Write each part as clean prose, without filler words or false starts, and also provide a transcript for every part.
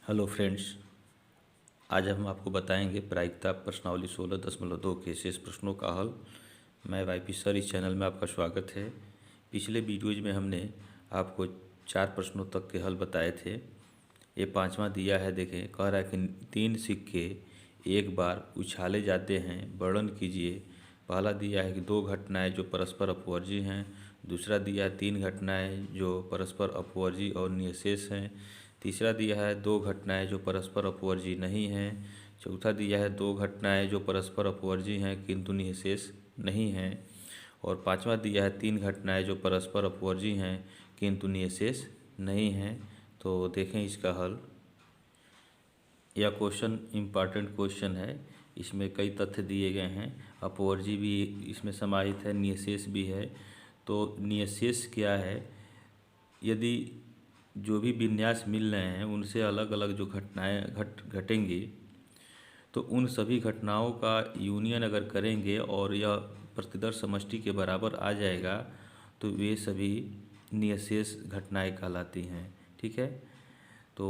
Hello friends. आज हम आपको बताएंगे प्रायिकता प्रश्नावली 16.2 के शेष प्रश्नों का हल। मैं वाईपी सर, इस चैनल में आपका स्वागत है। पिछले वीडियोज में हमने आपको 4 प्रश्नों तक के हल बताए थे। ये 5वां दिया है, देखें। कह रहा है कि 3 सिक्के एक बार उछाले जाते हैं, वर्णन कीजिए। पहला दिया है कि 2 घटनाएं जो परस्पर अपवर्जी हैं। दूसरा दिया है 3 घटनाएं जो परस्पर अपवर्जी और निःशेष हैं। तीसरा दिया है 2 घटनाएं जो परस्पर अपवर्जी नहीं हैं। चौथा दिया है 2 घटनाएं जो परस्पर अपवर्जी हैं किंतु निःशेष नहीं हैं। और 5वां दिया है 3 घटनाएं जो परस्पर अपवर्जी हैं किंतु निःशेष नहीं हैं। तो देखें इसका हल। यह क्वेश्चन इम्पॉर्टेंट क्वेश्चन है। इसमें कई तथ्य दिए गए हैं। अपवर्जी भी इसमें समाहित है, निःशेष भी है। तो निःशेष क्या है? यदि जो भी विन्यास मिल रहे हैं उनसे अलग अलग जो घटनाएं घटेंगी, तो उन सभी घटनाओं का यूनियन अगर करेंगे और यह प्रतिदर्श समष्टि के बराबर आ जाएगा तो वे सभी निःशेष घटनाएं कहलाती हैं। ठीक है। तो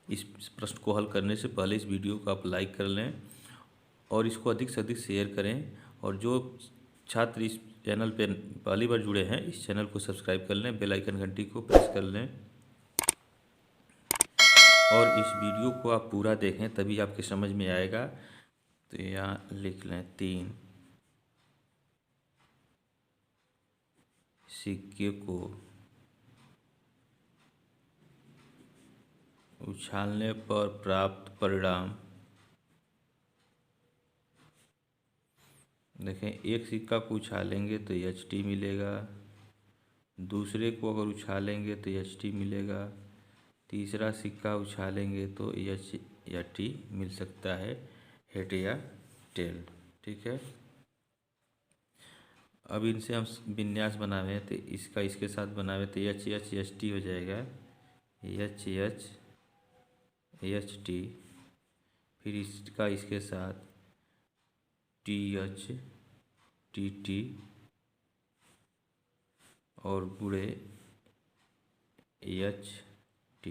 इस प्रश्न को हल करने से पहले इस वीडियो को आप लाइक कर लें और इसको अधिक से अधिक शेयर करें। और जो छात्र इस चैनल पर पहली बार जुड़े हैं, इस चैनल को सब्सक्राइब कर लें, बेल आइकन घंटी को प्रेस कर लें और इस वीडियो को आप पूरा देखें, तभी आपके समझ में आएगा। तो यहाँ लिख लें 3 सिक्के को उछालने पर प्राप्त परिणाम। देखें, एक सिक्का को उछालेंगे तो HT मिलेगा, दूसरे को अगर उछालेंगे तो HT मिलेगा, तीसरा सिक्का उछालेंगे तो H या T मिल सकता है, हेड या टेल। ठीक है। अब इनसे हम विन्यास बनावे तो इसका इसके साथ बनावे तो HHHT हो जाएगा, HHHT। फिर इसका इसके साथ THTT और गुणे HT।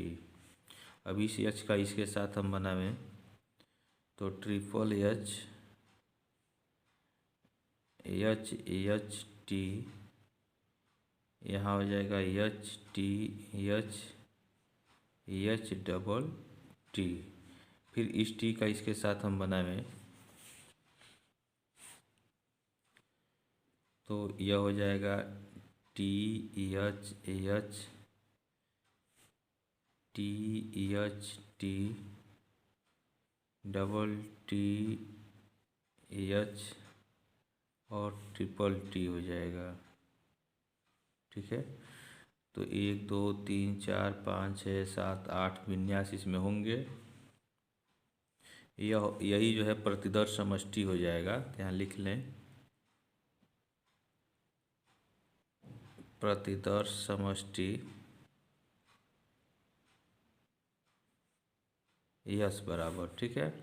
अब इस H का इसके साथ हम बनावें तो ट्रिपल HHT, यहाँ हो जाएगा HTHHT। फिर इस T का इसके साथ हम बनावें तो यह हो जाएगा THT और ट्रिपल T हो जाएगा। ठीक है। तो 1 2 3 4 5 6 7 8 विन्यास इसमें होंगे। यही जो है प्रतिदर्श समष्टि हो जाएगा। यहाँ लिख लें प्रतिदर्श समष्टि यस बराबर। ठीक है।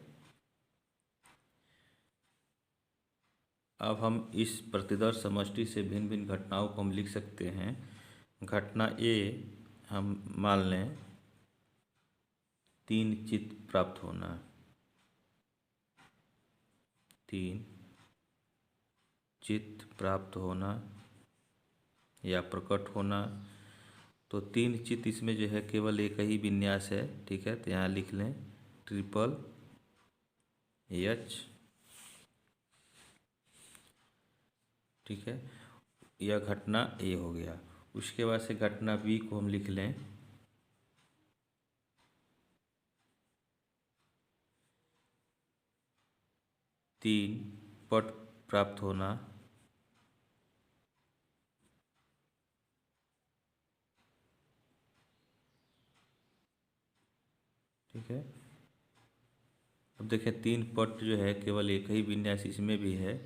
अब हम इस प्रतिदर्श समष्टि से भिन्न भिन्न घटनाओं को हम लिख सकते हैं। घटना A हम मान लें 3 चित्त प्राप्त होना, 3 चित्त प्राप्त होना या प्रकट होना। तो 3 चित्त इसमें जो है केवल एक ही विन्यास है। ठीक है। तो यहाँ लिख लें ट्रिपल H। ठीक है। यह घटना A हो गया। उसके बाद से घटना B को हम लिख लें 3 पट प्राप्त होना, ठीक है। अब देखें 3 पट जो है केवल एक ही विन्यास इसमें भी है,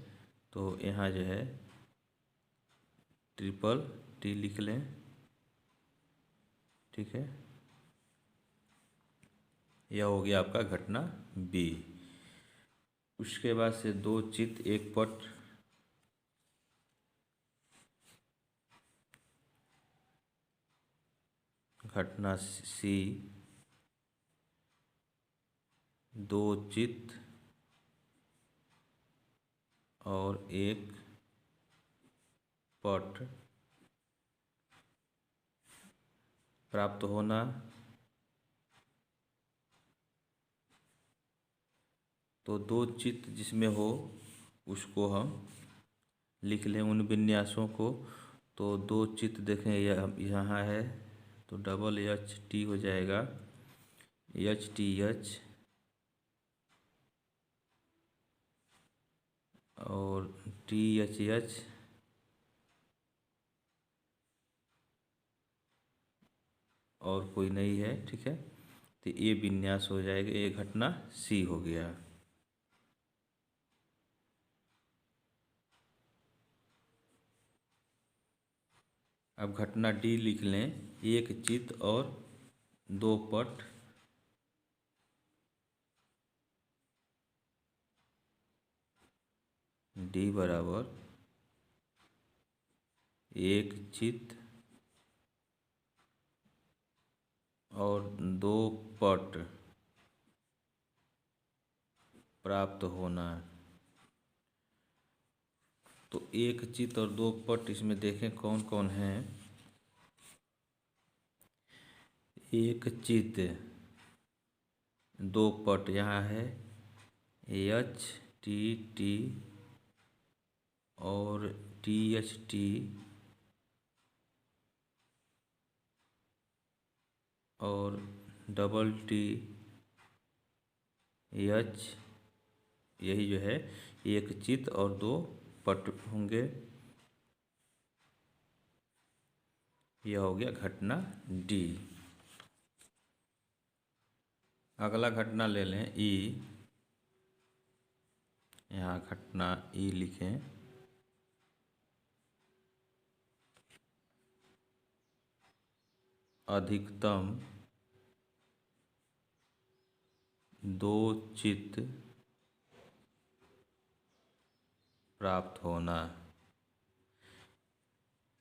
तो यहाँ जो है ट्रिपल T लिख लें। ठीक है। यह हो गया आपका घटना B। उसके बाद से 2 चित्त एक पट, घटना C। दो चित और एक पट प्राप्त होना। तो दो चित जिसमें हो उसको हम लिख लें उन विन्यासों को। तो दो चित देखें यहाँ है तो डबल एच टी हो जाएगा, एच टी एच और टी एच एच और कोई नहीं है। ठीक है, तो ये विन्यास हो जाएगा, ये घटना सी हो गया। अब घटना डी लिख लें, एक चित और दो पट डी बराबर एक चित और दो पट प्राप्त होना। तो एक चित और दो पट इसमें देखें कौन कौन हैं। एक चित दो पट यहाँ है एच टी टी और टी एच टी और डबल टी एच, यही जो है एक चित और दो पट होंगे। यह हो गया घटना डी। अगला घटना ले लें ई। यहाँ घटना ई लिखें, अधिकतम दो चित प्राप्त होना।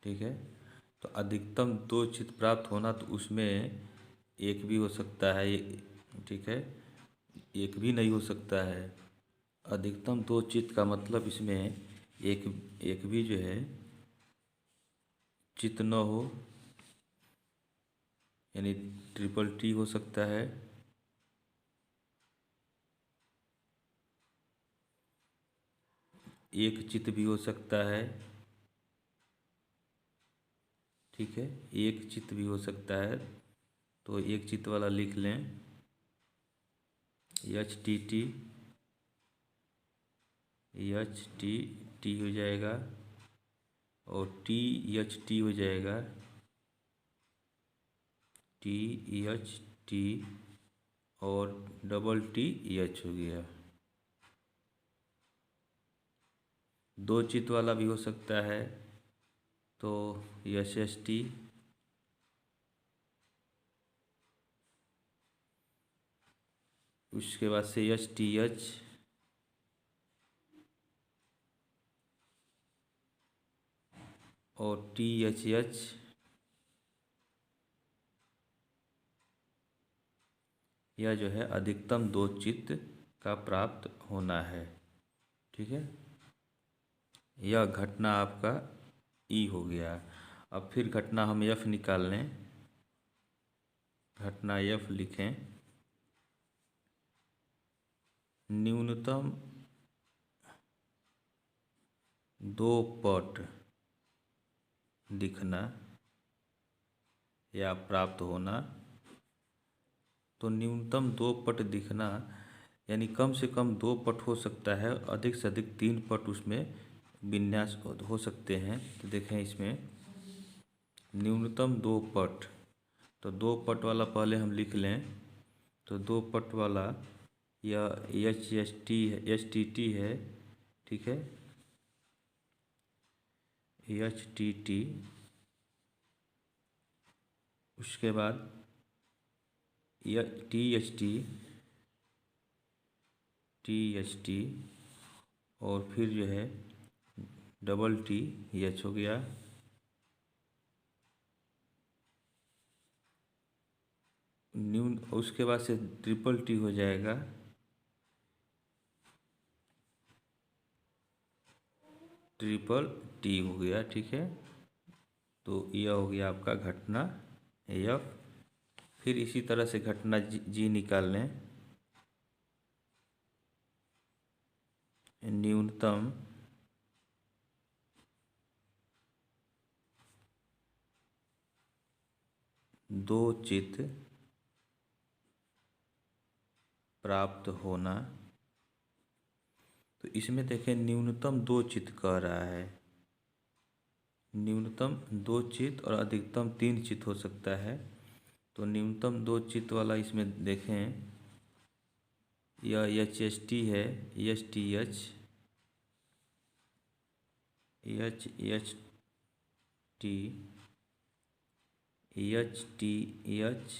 ठीक है, तो अधिकतम दो चित प्राप्त होना, तो उसमें एक भी हो सकता है। ठीक है, एक भी नहीं हो सकता है। अधिकतम दो चित का मतलब इसमें एक एक भी जो है चित न हो, यानी ट्रिपल टी हो सकता है। एक चित भी हो सकता है। ठीक है, एक चित भी हो सकता है। तो एक चित वाला लिख लें, H T T H T T हो जाएगा और टी एच टी हो जाएगा, टी एच टी और डबल टी एच हो गया। दो चित वाला भी हो सकता है, तो एच एस टी उसके बाद से एच टी एच और टी एच एच, यह जो है अधिकतम दो चित का प्राप्त होना है। ठीक है, यह घटना आपका ई हो गया। अब फिर घटना हम एफ निकाल लें। घटना एफ लिखें, न्यूनतम दो पट दिखना या प्राप्त होना। तो न्यूनतम दो पट दिखना यानी कम से कम दो पट हो सकता है, अधिक से अधिक तीन पट उसमें विन्यास हो सकते हैं। तो देखें इसमें न्यूनतम दो पट, तो दो पट वाला पहले हम लिख लें। तो दो पट वाला यह एच एस टी है, एच टी टी है। ठीक है, एच टी टी उसके बाद T H T T H T और फिर जो है डबल टी एच हो गया। उसके बाद से ट्रिपल टी हो जाएगा। ट्रिपल टी हो गया। ठीक है, तो यह हो गया आपका घटना एफ। फिर इसी तरह से घटना जी निकाल लें। न्यूनतम दो चित प्राप्त होना। तो इसमें देखें न्यूनतम दो चित कह रहा है, न्यूनतम दो चित और अधिकतम तीन चित हो सकता है। तो न्यूनतम दो चित वाला इसमें देखें, यह एच एस टी है, H T H T H T H,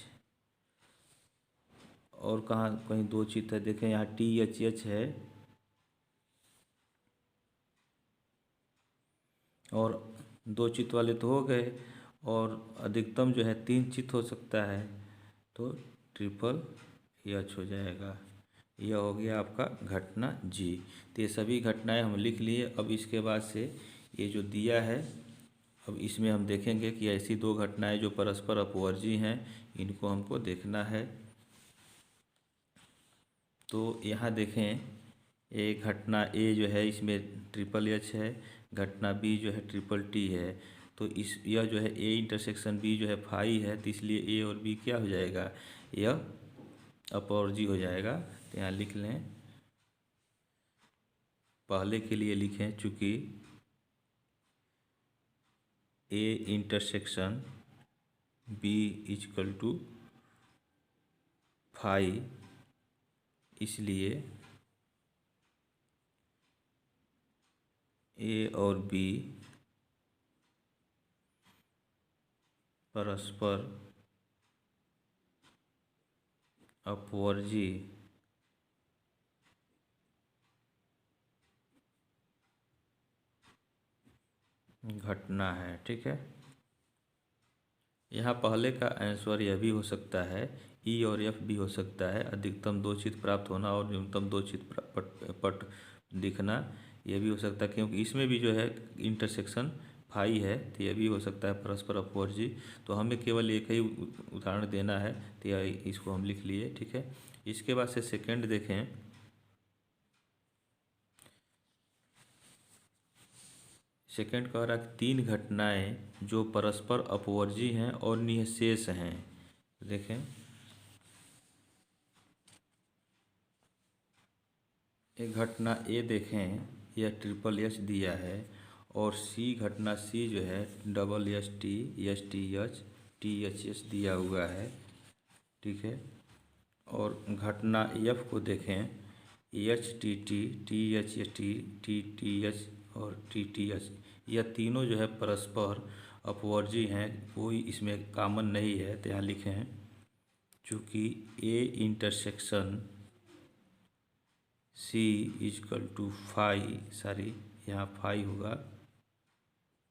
और कहाँ कहीं दो चित है, देखें यहाँ टी एच एच है और दो चित वाले तो हो गए, और अधिकतम जो है तीन चित हो सकता है, तो ट्रिपल एच हो जाएगा। यह हो गया आपका घटना जी। तो ये सभी घटनाएं हम लिख लिए। अब इसके बाद से ये जो दिया है, अब इसमें हम देखेंगे कि ऐसी दो घटनाएं जो परस्पर अपवर्जी हैं, इनको हमको देखना है। तो यहाँ देखें, एक घटना ए जो है इसमें ट्रिपल एच है, घटना बी जो है ट्रिपल टी है। तो इस यह जो है ए इंटरसेक्शन बी जो है फाई है, तो इसलिए ए और बी क्या हो जाएगा, यह अपवर्जी हो जाएगा। तो यहाँ लिख लें, पहले के लिए लिखें, चूँकि A intersection B is equal to phi, इसलिए ए और बी परस्पर अपवर्जी घटना है। ठीक है, यहाँ पहले का आंसर यह भी हो सकता है, ई और एफ भी हो सकता है, अधिकतम दो चित प्राप्त होना और न्यूनतम दो चित पट दिखना, यह भी हो सकता है, क्योंकि इसमें भी जो है इंटरसेक्शन फाई है, तो यह भी हो सकता है परस्पर अपवर्जी। तो हमें केवल एक ही उदाहरण देना है, तो इसको हम लिख लिए। ठीक है, इसके बाद से सेकेंड देखें, सेकेंड कह रहा है तीन घटनाएं जो परस्पर अपवर्जी हैं और निःशेष हैं। देखें, एक घटना ए देखें, यह ट्रिपल एच दिया है, और सी घटना सी जो है double H T H S दिया हुआ है। ठीक है, और घटना एफ को देखें, H T H H T H और टी एच, यह तीनों जो है परस्पर अपवर्जी हैं, कोई इसमें कॉमन नहीं है। तो यहाँ लिखें, चूँकि A intersection C is equal to phi, sorry यहाँ फाई होगा,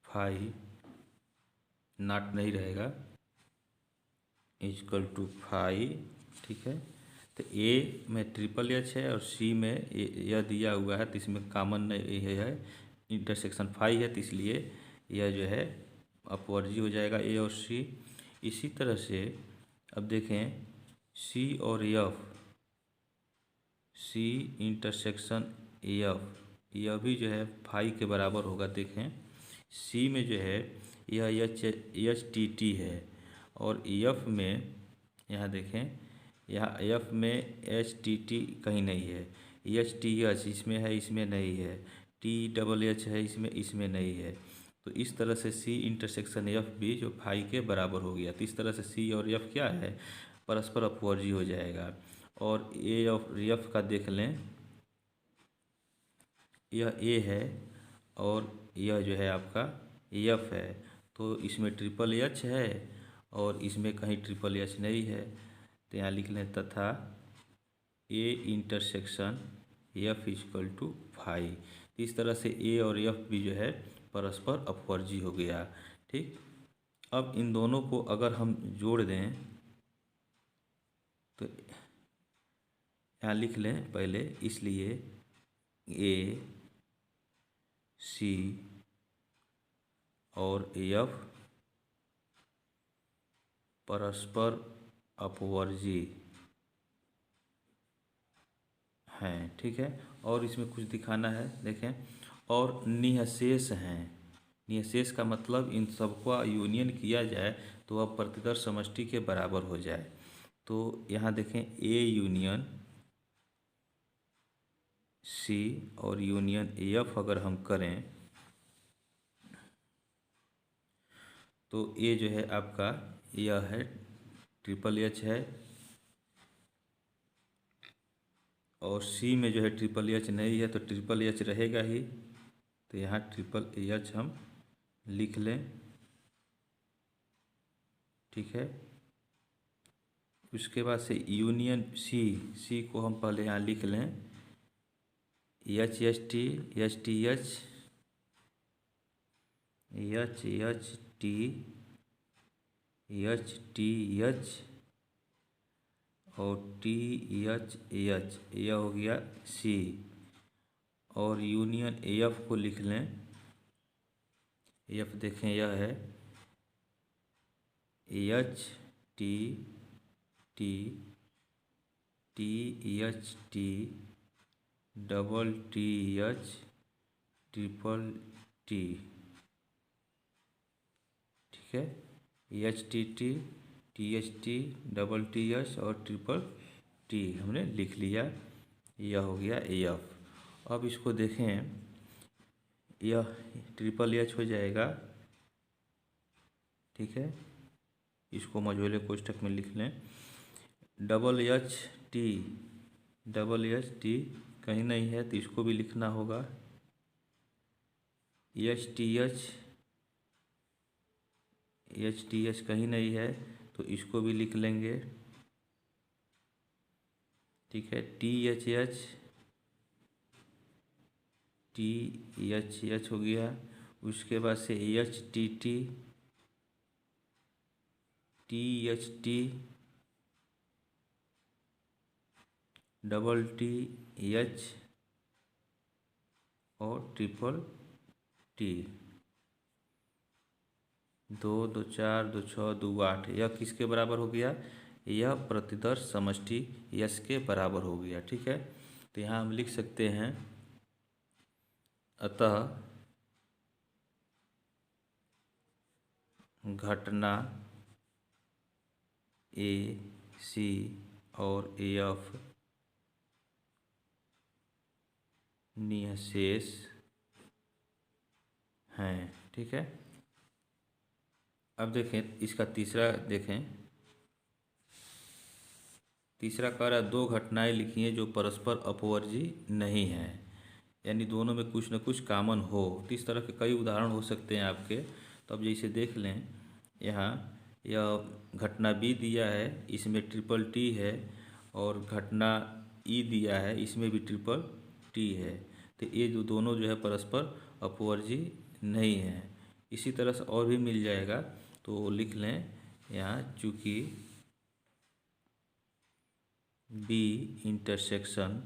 फाई नॉट नहीं रहेगा, इजकल टू फाई। ठीक है, तो ए में ट्रिपल एच है और सी में यह दिया हुआ है, तो इसमें कॉमन नहीं है, इंटरसेक्शन फाई है, तो इसलिए यह जो है अपवर्जी हो जाएगा ए और सी। इसी तरह से अब देखें, सी और एफ, सी इंटरसेक्शन एफ, यह भी जो है फाई के बराबर होगा। देखें, सी में जो है यह एच टी टी है, और एफ में यहाँ देखें, यहाँ एफ में एच टी टी कहीं नहीं है, एच टी एच इसमें है, इसमें नहीं है, टी डबल एच है, इसमें नहीं है। तो इस तरह से सी इंटरसेक्शन एफ भी जो फाई के बराबर हो गया। तो इस तरह से सी और एफ क्या है, परस्पर अपवर्जी हो जाएगा। और ए और एफ का देख लें, यह ए है और यह जो है आपका एफ है, तो इसमें ट्रिपल एच है और इसमें कहीं ट्रिपल एच नहीं है। तो यहाँ लिख लें, तथा A intersection F is equal to phi. इस तरह से ए और एफ भी जो है परस्पर अपवर्जी हो गया। ठीक, अब इन दोनों को अगर हम जोड़ दें, तो यहाँ लिख लें पहले, इसलिए ए सी और एफ परस्पर अपवर्जी हैं, ठीक है। और इसमें कुछ दिखाना है, देखें, और निःशेष हैं। निःशेष का मतलब इन सबका यूनियन किया जाए तो वह प्रतिदर्श समष्टि के बराबर हो जाए। तो यहाँ देखें, ए यूनियन सी और यूनियन एफ अगर हम करें तो ए जो है आपका यह है ट्रिपल एच है, और सी में जो है ट्रिपल एच नहीं है तो ट्रिपल एच रहेगा ही, तो यहाँ ट्रिपल एच हम लिख लें, ठीक है। उसके बाद से यूनियन सी को हम पहले यहाँ लिख लें, H H T H T H H H T H T H और टी एच एच, यह हो गया सी। और यूनियन एफ को लिख लें, एफ देखें यह है H T T T H T double T H triple T, ठीक है। H T H T double T H और ट्रिपल टी हमने लिख लिया, यह हो गया एफ। अब इसको देखें, यह ट्रिपल एच हो जाएगा, ठीक है। इसको मझोले कोष्ठक में लिख लें, डबल एच टी कहीं नहीं है तो इसको भी लिखना होगा, एच टी एच कहीं नहीं है तो इसको भी लिख लेंगे, ठीक है। टी एच एच हो गया। उसके बाद से H T H T double T H और ट्रिपल टी, 2 2 4 2 6 2 8, यह किसके बराबर हो गया? यह प्रतिदर्श समष्टि यश के बराबर हो गया, ठीक है। तो यहाँ हम लिख सकते हैं, अतः घटना ए सी और एफ निःशेष हैं, ठीक है। अब देखें इसका तीसरा, देखें तीसरा कह रहा है, दो घटनाएं लिखिए जो परस्पर अपवर्जी नहीं हैं, यानी दोनों में कुछ न कुछ कॉमन हो। तो इस तरह के कई उदाहरण हो सकते हैं आपके। तो अब जैसे देख लें, यहाँ यह घटना बी दिया है, इसमें ट्रिपल टी है, और घटना ई दिया है, इसमें भी ट्रिपल टी है। तो ये जो दोनों जो है परस्पर अपवर्जी नहीं है। इसी तरह से और भी मिल जाएगा, तो लिख लें यहाँ, चूँकि बी इंटरसेक्शन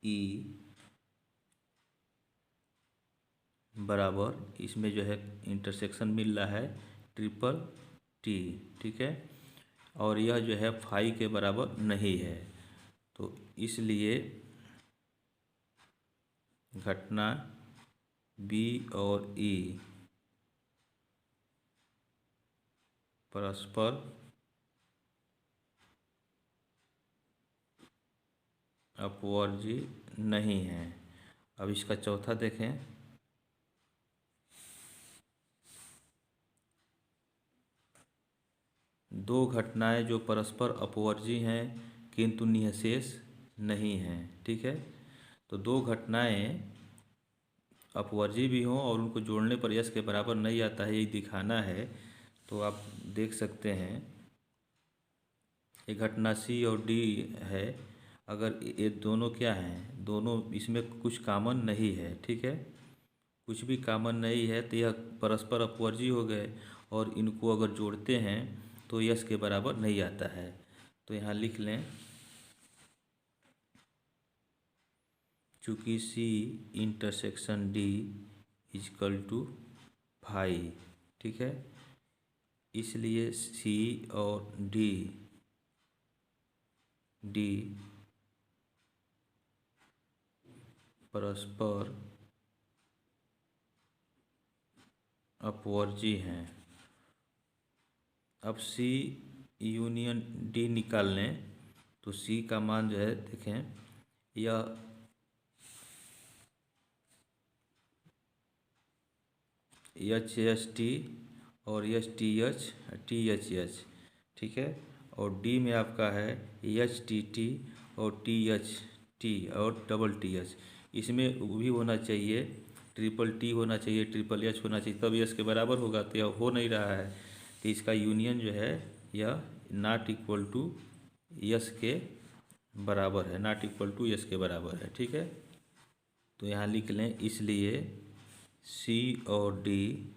ई बराबर, इसमें जो है इंटरसेक्शन मिल रहा है ट्रिपल टी, ठीक है। और यह जो है फाई के बराबर नहीं है, तो इसलिए घटना बी और ई परस्पर अपवर्जी नहीं है। अब इसका चौथा देखें, दो घटनाएं जो परस्पर अपवर्जी हैं किंतु निःशेष नहीं हैं, ठीक है। तो दो घटनाएं अपवर्जी भी हों और उनको जोड़ने पर यश के बराबर नहीं आता है, यही दिखाना है। तो आप देख सकते हैं, ये घटना सी और डी है, अगर ये दोनों क्या हैं, दोनों इसमें कुछ कॉमन नहीं है, ठीक है, कुछ भी कॉमन नहीं है, तो यह परस्पर अपवर्जी हो गए, और इनको अगर जोड़ते हैं तो यश के बराबर नहीं आता है। तो यहाँ लिख लें, चूँकि C intersection D is equal to phi, ठीक है, इसलिए सी और डी परस्पर अपवर्जी हैं। अब सी यूनियन डी निकाल लें तो सी का मान जो है देखें, यह एच एच टी और एच टी एच एच, ठीक है, और डी में आपका है एच टी टी और टी एच टी और डबल टी एच। इसमें भी होना चाहिए, ट्रिपल टी होना चाहिए, ट्रिपल एच होना चाहिए, तब एस के बराबर होगा। तो यह हो नहीं रहा है, तो इसका यूनियन जो है यह नॉट इक्वल टू एस के बराबर है, नॉट इक्वल टू एस के बराबर है, ठीक है। तो यहाँ लिख लें, इसलिए सी और डी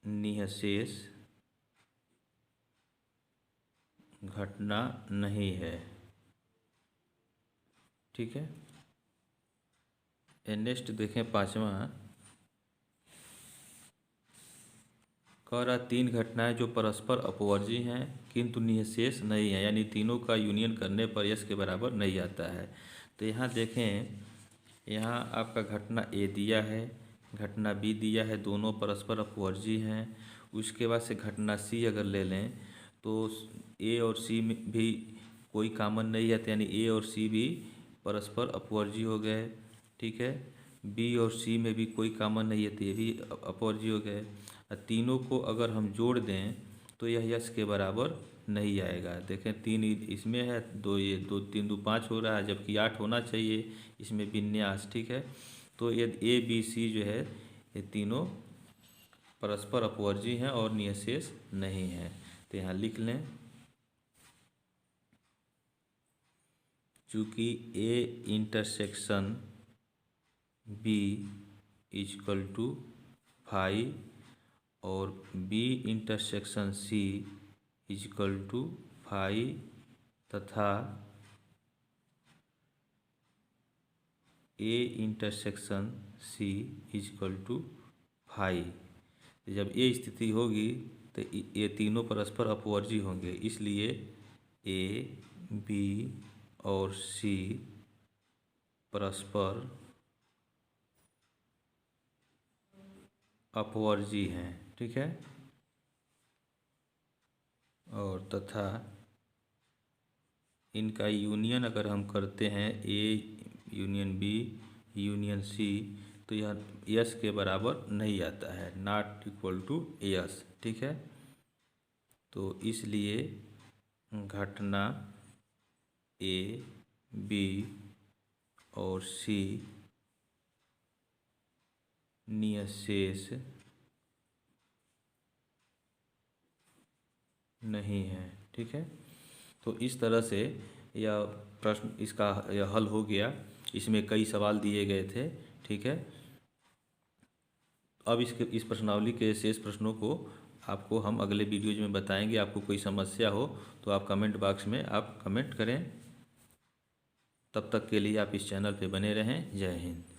निःशेष घटना नहीं है, ठीक है। नेक्स्ट देखें, पांचवा कह रहा 3 घटनाएं जो परस्पर अपवर्जी हैं किंतु निःशेष नहीं है, यानी तीनों का यूनियन करने पर यश के बराबर नहीं आता है। तो यहाँ देखें, यहाँ आपका घटना ए दिया है, घटना बी दिया है, दोनों परस्पर अपवर्जी हैं। उसके बाद से घटना सी अगर ले लें तो ए और सी में भी कोई कॉमन नहीं है, तो यानी ए और सी भी परस्पर अपवर्जी हो गए, ठीक है। बी और सी में भी कोई कॉमन नहीं है, तो ये भी अपवर्जी हो गए। तीनों को अगर हम जोड़ दें तो यह यश के बराबर नहीं आएगा। देखें 3 इसमें है, 2 ये 2 3 2 5 हो रहा है, जबकि 8 होना चाहिए इसमें विन्यास, ठीक है। तो ये ए बी सी जो है ये तीनों परस्पर अपवर्जी हैं और निःशेष नहीं हैं। तो यहाँ लिख लें, चूँकि A intersection B is equal to phi और B intersection C is equal to phi तथा A intersection C is equal to phi, जब ये स्थिति होगी तो ये तीनों परस्पर अपवर्जी होंगे, इसलिए ए बी और सी परस्पर अपवर्जी हैं, ठीक है। और तथा इनका यूनियन अगर हम करते हैं A union B union C, तो यह यस के बराबर नहीं आता है, नॉट इक्वल टू यस, ठीक है। तो इसलिए घटना ए बी और सी निःशेष नहीं है, ठीक है। तो इस तरह से यह प्रश्न इसका यह हल हो गया। इसमें कई सवाल दिए गए थे, ठीक है। अब इस प्रश्नावली के शेष प्रश्नों को आपको हम अगले वीडियोज में बताएंगे। आपको कोई समस्या हो तो आप कमेंट बॉक्स में आप कमेंट करें। तब तक के लिए आप इस चैनल पे बने रहें। जय हिंद।